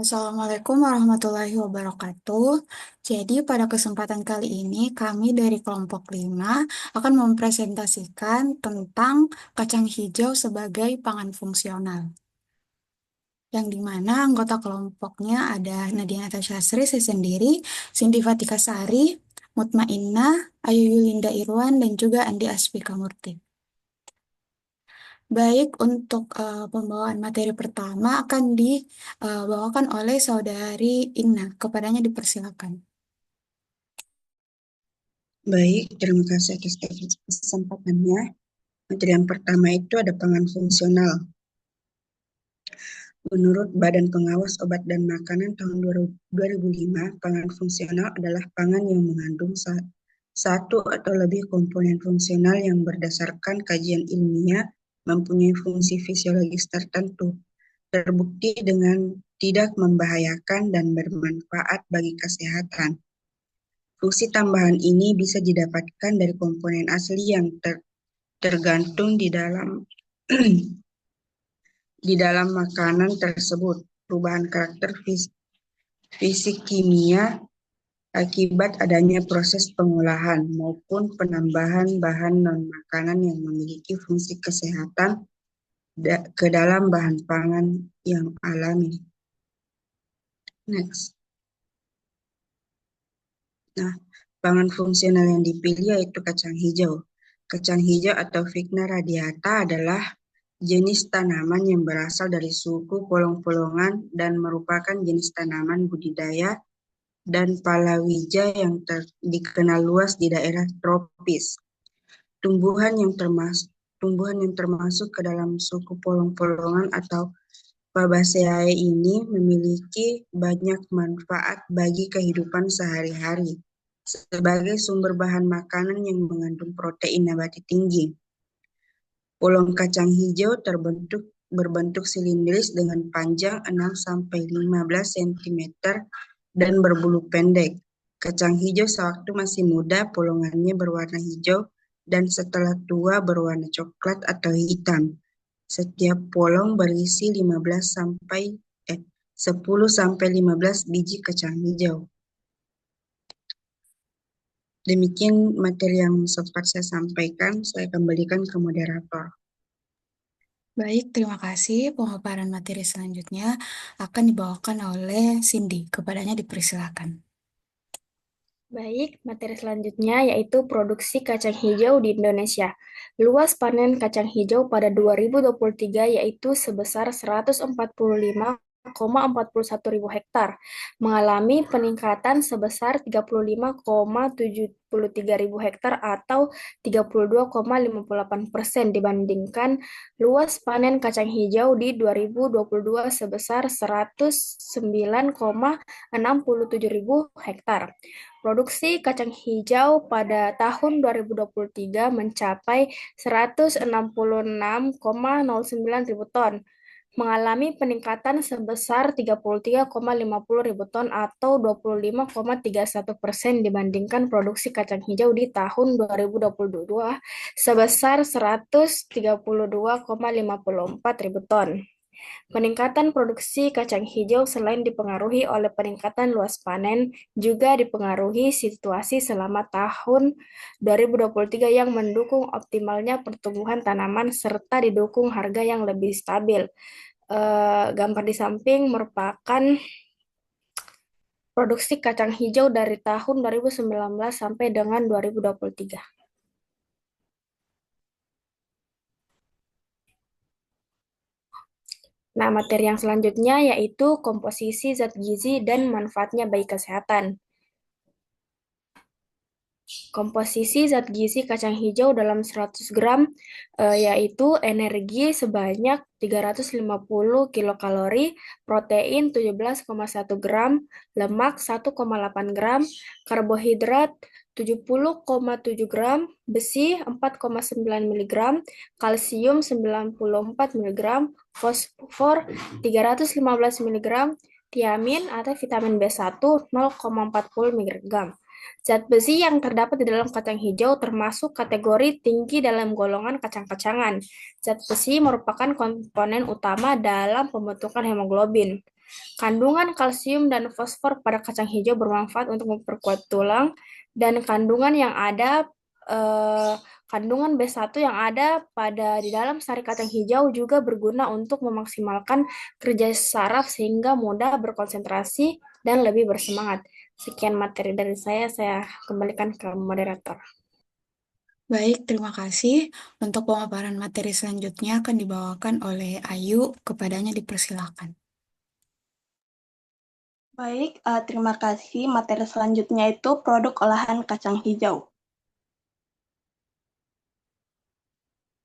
Assalamualaikum warahmatullahi wabarakatuh. Jadi pada kesempatan kali ini kami dari kelompok 5 akan mempresentasikan tentang kacang hijau sebagai pangan fungsional. Yang dimana anggota kelompoknya ada Nadia Natasha Sri, saya sendiri, Cindy Fatika Sari, Mutmainnah, Ayu Yulinda Irwan, dan juga Andi Aspika Murti. Baik, untuk pembawaan materi pertama akan dibawakan oleh Saudari Inna. Kepadanya dipersilakan. Baik, terima kasih atas kesempatannya. Materi yang pertama itu ada pangan fungsional. Menurut Badan Pengawas Obat dan Makanan tahun 2005, pangan fungsional adalah pangan yang mengandung satu atau lebih komponen fungsional yang berdasarkan kajian ilmiah mempunyai fungsi fisiologis tertentu, terbukti dengan tidak membahayakan dan bermanfaat bagi kesehatan. Fungsi tambahan ini bisa didapatkan dari komponen asli yang tergantung di dalam makanan tersebut. Perubahan karakter fisik kimia akibat adanya proses pengolahan maupun penambahan bahan non-makanan yang memiliki fungsi kesehatan ke dalam bahan pangan yang alami. Next. Nah, pangan fungsional yang dipilih yaitu kacang hijau. Kacang hijau atau Vigna radiata adalah jenis tanaman yang berasal dari suku polong-polongan dan merupakan jenis tanaman budidaya dan palawija yang dikenal luas di daerah tropis. Tumbuhan yang termasuk ke dalam suku polong-polongan atau Fabaceae ini memiliki banyak manfaat bagi kehidupan sehari-hari sebagai sumber bahan makanan yang mengandung protein nabati tinggi. Polong kacang hijau berbentuk silindris dengan panjang 6-15 cm dan berbulu pendek. Kacang hijau sewaktu masih muda, polongannya berwarna hijau dan setelah tua berwarna coklat atau hitam. Setiap polong berisi 10-15 biji kacang hijau. Demikian materi yang sempat saya sampaikan, saya kembalikan ke moderator. Baik, terima kasih. Pemaparan materi selanjutnya akan dibawakan oleh Cindy. Kepadanya dipersilakan. Baik, materi selanjutnya yaitu produksi kacang hijau di Indonesia. Luas panen kacang hijau pada 2023 yaitu sebesar 145,41 ribu hektar, mengalami peningkatan sebesar 35,73 ribu hektar atau 32,58% dibandingkan luas panen kacang hijau di 2022 sebesar 109,67 ribu hektar. Produksi kacang hijau pada tahun 2023 mencapai 166,09 ribu ton, mengalami peningkatan sebesar 33,50 ribu ton atau 25,31% dibandingkan produksi kacang hijau di tahun 2022 sebesar 132,54 ribu ton. Peningkatan produksi kacang hijau selain dipengaruhi oleh peningkatan luas panen, juga dipengaruhi situasi selama tahun 2023 yang mendukung optimalnya pertumbuhan tanaman serta didukung harga yang lebih stabil. Gambar di samping merupakan produksi kacang hijau dari tahun 2019 sampai dengan 2023. Nah, materi yang selanjutnya yaitu komposisi zat gizi dan manfaatnya bagi kesehatan. Komposisi zat gizi kacang hijau dalam 100 gram yaitu energi sebanyak 350 kilokalori, protein 17,1 gram, lemak 1,8 gram, karbohidrat 70,7 gram, besi 4,9 mg, kalsium 94 mg, fosfor 315 mg, tiamin atau vitamin B1 0,40 mg. Zat besi yang terdapat di dalam kacang hijau termasuk kategori tinggi dalam golongan kacang-kacangan. Zat besi merupakan komponen utama dalam pembentukan hemoglobin. Kandungan kalsium dan fosfor pada kacang hijau bermanfaat untuk memperkuat tulang dan eh, kandungan B1 yang ada di dalam sari kacang hijau juga berguna untuk memaksimalkan kerja saraf sehingga mudah berkonsentrasi dan lebih bersemangat. Sekian materi dari saya kembalikan ke moderator. Baik, terima kasih. Untuk pemaparan materi selanjutnya akan dibawakan oleh Ayu. Kepadanya dipersilakan. Baik, terima kasih. Materi selanjutnya itu produk olahan kacang hijau.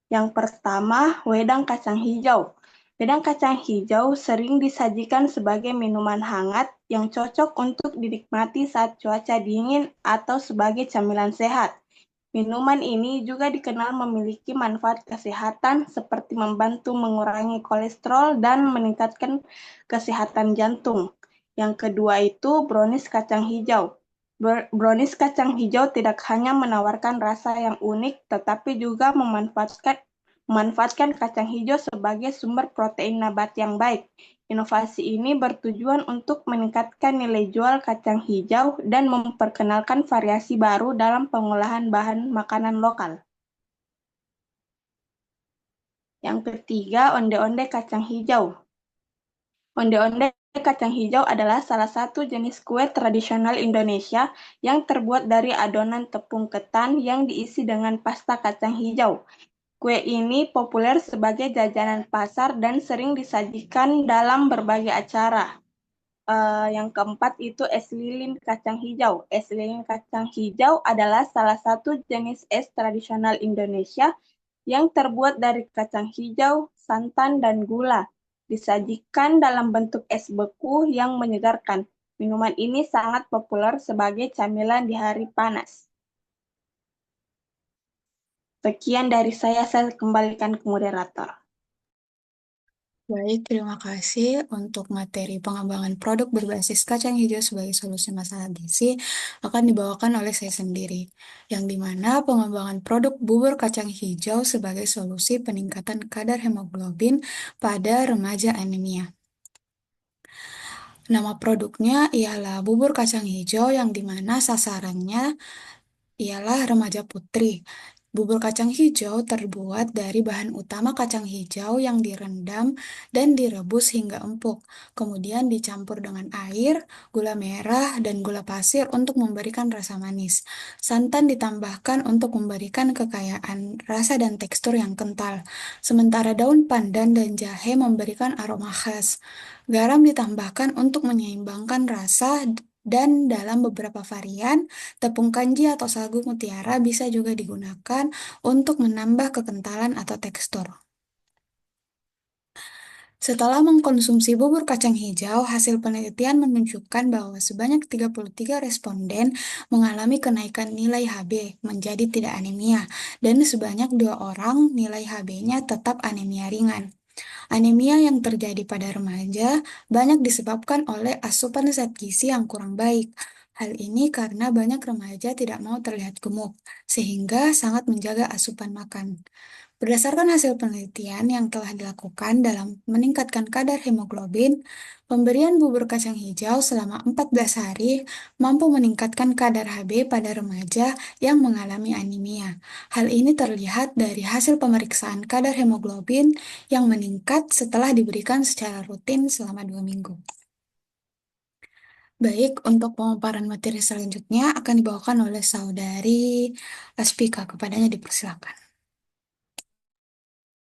Yang pertama, wedang kacang hijau. Wedang kacang hijau sering disajikan sebagai minuman hangat yang cocok untuk dinikmati saat cuaca dingin atau sebagai camilan sehat. Minuman ini juga dikenal memiliki manfaat kesehatan seperti membantu mengurangi kolesterol dan meningkatkan kesehatan jantung. Yang kedua itu brownies kacang hijau. Brownies kacang hijau tidak hanya menawarkan rasa yang unik, tetapi juga memanfaatkan kacang hijau sebagai sumber protein nabati yang baik. Inovasi ini bertujuan untuk meningkatkan nilai jual kacang hijau dan memperkenalkan variasi baru dalam pengolahan bahan makanan lokal. Yang ketiga, onde-onde kacang hijau. Onde-onde kacang hijau adalah salah satu jenis kue tradisional Indonesia yang terbuat dari adonan tepung ketan yang diisi dengan pasta kacang hijau. Kue ini populer sebagai jajanan pasar dan sering disajikan dalam berbagai acara. Yang keempat itu es lilin kacang hijau. Es lilin kacang hijau adalah salah satu jenis es tradisional Indonesia yang terbuat dari kacang hijau, santan, dan gula. Disajikan dalam bentuk es beku yang menyegarkan. Minuman ini sangat populer sebagai camilan di hari panas. Sekian dari saya kembalikan ke moderator. Baik, terima kasih untuk materi pengembangan produk berbasis kacang hijau sebagai solusi masalah gizi akan dibawakan oleh saya sendiri, yang dimana pengembangan produk bubur kacang hijau sebagai solusi peningkatan kadar hemoglobin pada remaja anemia. Nama produknya ialah bubur kacang hijau yang dimana sasarannya ialah remaja putri. Bubur kacang hijau terbuat dari bahan utama kacang hijau yang direndam dan direbus hingga empuk, kemudian dicampur dengan air, gula merah, dan gula pasir untuk memberikan rasa manis. Santan ditambahkan untuk memberikan kekayaan rasa dan tekstur yang kental, sementara daun pandan dan jahe memberikan aroma khas. Garam ditambahkan untuk menyeimbangkan rasa dan dalam beberapa varian, tepung kanji atau sagu mutiara bisa juga digunakan untuk menambah kekentalan atau tekstur. Setelah mengkonsumsi bubur kacang hijau, hasil penelitian menunjukkan bahwa sebanyak 33 responden mengalami kenaikan nilai Hb menjadi tidak anemia, dan sebanyak 2 orang nilai Hb-nya tetap anemia ringan. Anemia yang terjadi pada remaja banyak disebabkan oleh asupan zat gizi yang kurang baik. Hal ini karena banyak remaja tidak mau terlihat gemuk, sehingga sangat menjaga asupan makan. Berdasarkan hasil penelitian yang telah dilakukan dalam meningkatkan kadar hemoglobin, pemberian bubur kacang hijau selama 14 hari mampu meningkatkan kadar Hb pada remaja yang mengalami anemia. Hal ini terlihat dari hasil pemeriksaan kadar hemoglobin yang meningkat setelah diberikan secara rutin selama 2 minggu. Baik, untuk pemaparan materi selanjutnya akan dibawakan oleh saudari Aspika. Kepadanya dipersilakan.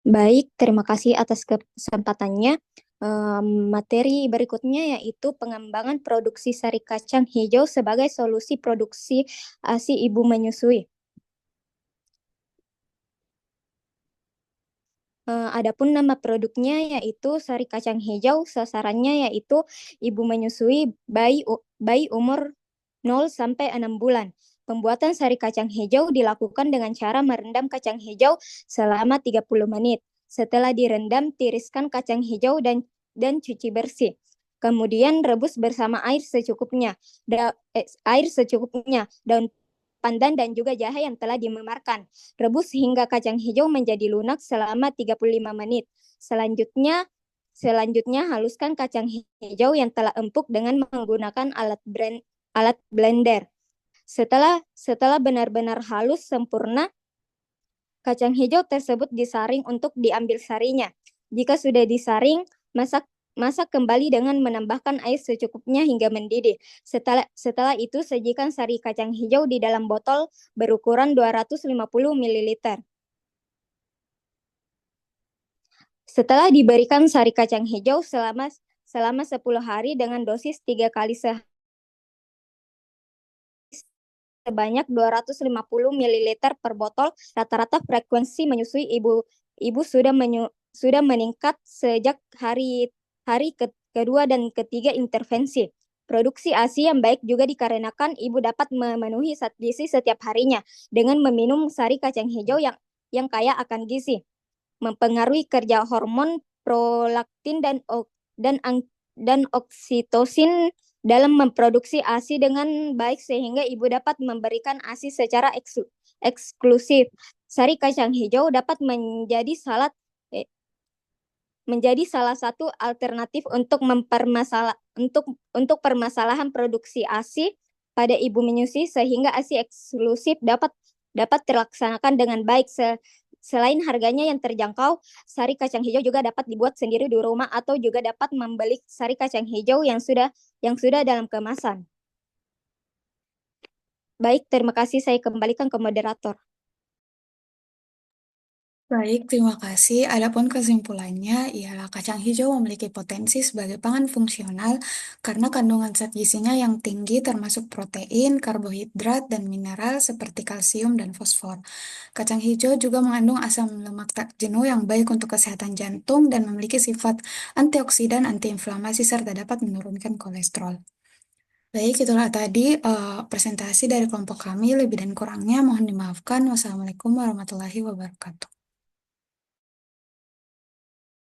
Baik, terima kasih atas kesempatannya. Materi berikutnya yaitu pengembangan produksi sari kacang hijau sebagai solusi produksi ASI ibu menyusui. Adapun nama produknya yaitu sari kacang hijau, sasarannya yaitu ibu menyusui bayi umur 0 sampai 6 bulan. Pembuatan sari kacang hijau dilakukan dengan cara merendam kacang hijau selama 30 menit. Setelah direndam, tiriskan kacang hijau dan cuci bersih. Kemudian rebus bersama air secukupnya. Daun pandan dan juga jahe yang telah dimemarkan. Rebus hingga kacang hijau menjadi lunak selama 35 menit. Selanjutnya, Selanjutnya, haluskan kacang hijau yang telah empuk dengan menggunakan alat blender. Setelah benar-benar halus sempurna, kacang hijau tersebut disaring untuk diambil sarinya. Jika sudah disaring, masak kembali dengan menambahkan air secukupnya hingga mendidih. Setelah itu, sajikan sari kacang hijau di dalam botol berukuran 250 ml. Setelah diberikan sari kacang hijau selama 10 hari dengan dosis 3 kali sehari sebanyak 250 ml per botol, rata-rata frekuensi menyusui ibu sudah meningkat sejak hari kedua dan ketiga intervensi. Produksi ASI yang baik juga dikarenakan ibu dapat memenuhi zat gizi setiap harinya dengan meminum sari kacang hijau yang kaya akan gizi, mempengaruhi kerja hormon prolaktin dan oksitosin dalam memproduksi ASI dengan baik sehingga ibu dapat memberikan ASI secara eksklusif. Sari kacang hijau dapat menjadi salah satu alternatif untuk permasalahan produksi ASI pada ibu menyusui sehingga ASI eksklusif dapat terlaksanakan dengan baik. Selain harganya yang terjangkau, sari kacang hijau juga dapat dibuat sendiri di rumah atau juga dapat membeli sari kacang hijau yang sudah dalam kemasan. Baik, terima kasih. Saya kembalikan ke moderator. Baik, terima kasih. Adapun kesimpulannya ialah kacang hijau memiliki potensi sebagai pangan fungsional karena kandungan zat gizinya yang tinggi termasuk protein, karbohidrat, dan mineral seperti kalsium dan fosfor. Kacang hijau juga mengandung asam lemak tak jenuh yang baik untuk kesehatan jantung dan memiliki sifat antioksidan, antiinflamasi, serta dapat menurunkan kolesterol. Baik, itulah tadi presentasi dari kelompok kami. Lebih dan kurangnya mohon dimaafkan. Wassalamualaikum warahmatullahi wabarakatuh.